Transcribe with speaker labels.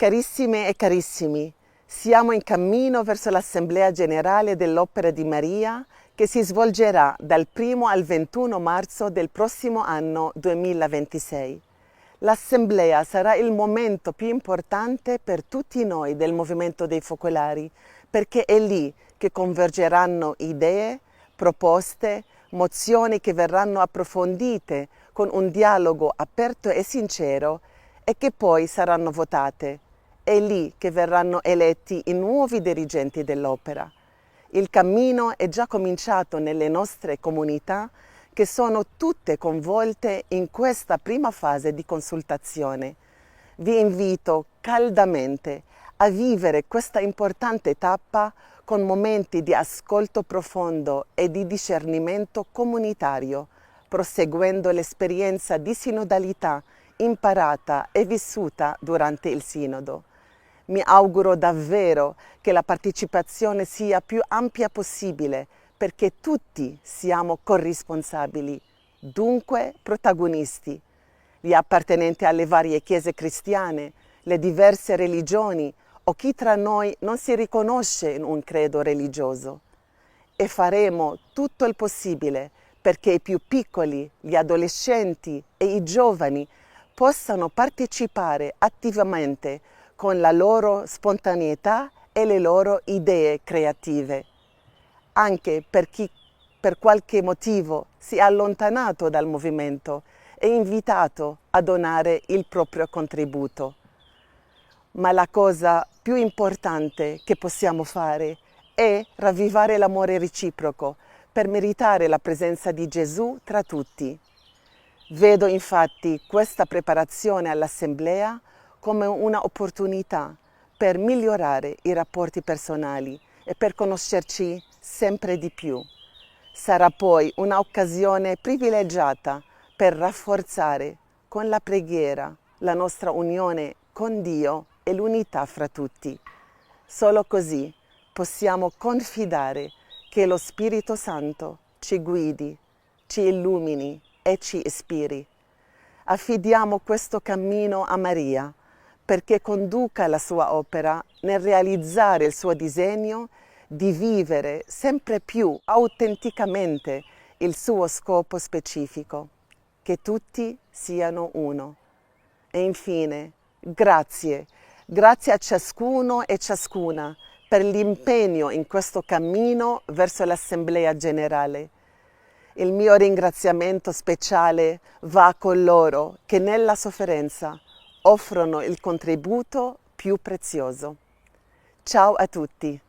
Speaker 1: Carissime e carissimi, siamo in cammino verso l'Assemblea Generale dell'Opera di Maria che si svolgerà dal 1 al 21 marzo del prossimo anno 2026. L'Assemblea sarà il momento più importante per tutti noi del Movimento dei Focolari, perché è lì che convergeranno idee, proposte, mozioni che verranno approfondite con un dialogo aperto e sincero e che poi saranno votate. È lì che verranno eletti i nuovi dirigenti dell'opera. Il cammino è già cominciato nelle nostre comunità che sono tutte coinvolte in questa prima fase di consultazione. Vi invito caldamente a vivere questa importante tappa con momenti di ascolto profondo e di discernimento comunitario, proseguendo l'esperienza di sinodalità imparata e vissuta durante il Sinodo. Mi auguro davvero che la partecipazione sia più ampia possibile perché tutti siamo corrisponsabili, dunque protagonisti. Gli appartenenti alle varie chiese cristiane, le diverse religioni o chi tra noi non si riconosce in un credo religioso. E faremo tutto il possibile perché i più piccoli, gli adolescenti e i giovani possano partecipare attivamente con la loro spontaneità e le loro idee creative. Anche per chi per qualche motivo si è allontanato dal movimento è invitato a donare il proprio contributo. Ma la cosa più importante che possiamo fare è ravvivare l'amore reciproco per meritare la presenza di Gesù tra tutti. Vedo infatti questa preparazione all'Assemblea come un'opportunità per migliorare i rapporti personali e per conoscerci sempre di più. Sarà poi un'occasione privilegiata per rafforzare con la preghiera la nostra unione con Dio e l'unità fra tutti. Solo così possiamo confidare che lo Spirito Santo ci guidi, ci illumini e ci ispiri. Affidiamo questo cammino a Maria perché conduca la sua opera nel realizzare il suo disegno di vivere sempre più autenticamente il suo scopo specifico, che tutti siano uno. E infine, grazie a ciascuno e ciascuna per l'impegno in questo cammino verso l'Assemblea Generale. Il mio ringraziamento speciale va a coloro che nella sofferenza offrono il contributo più prezioso. Ciao a tutti!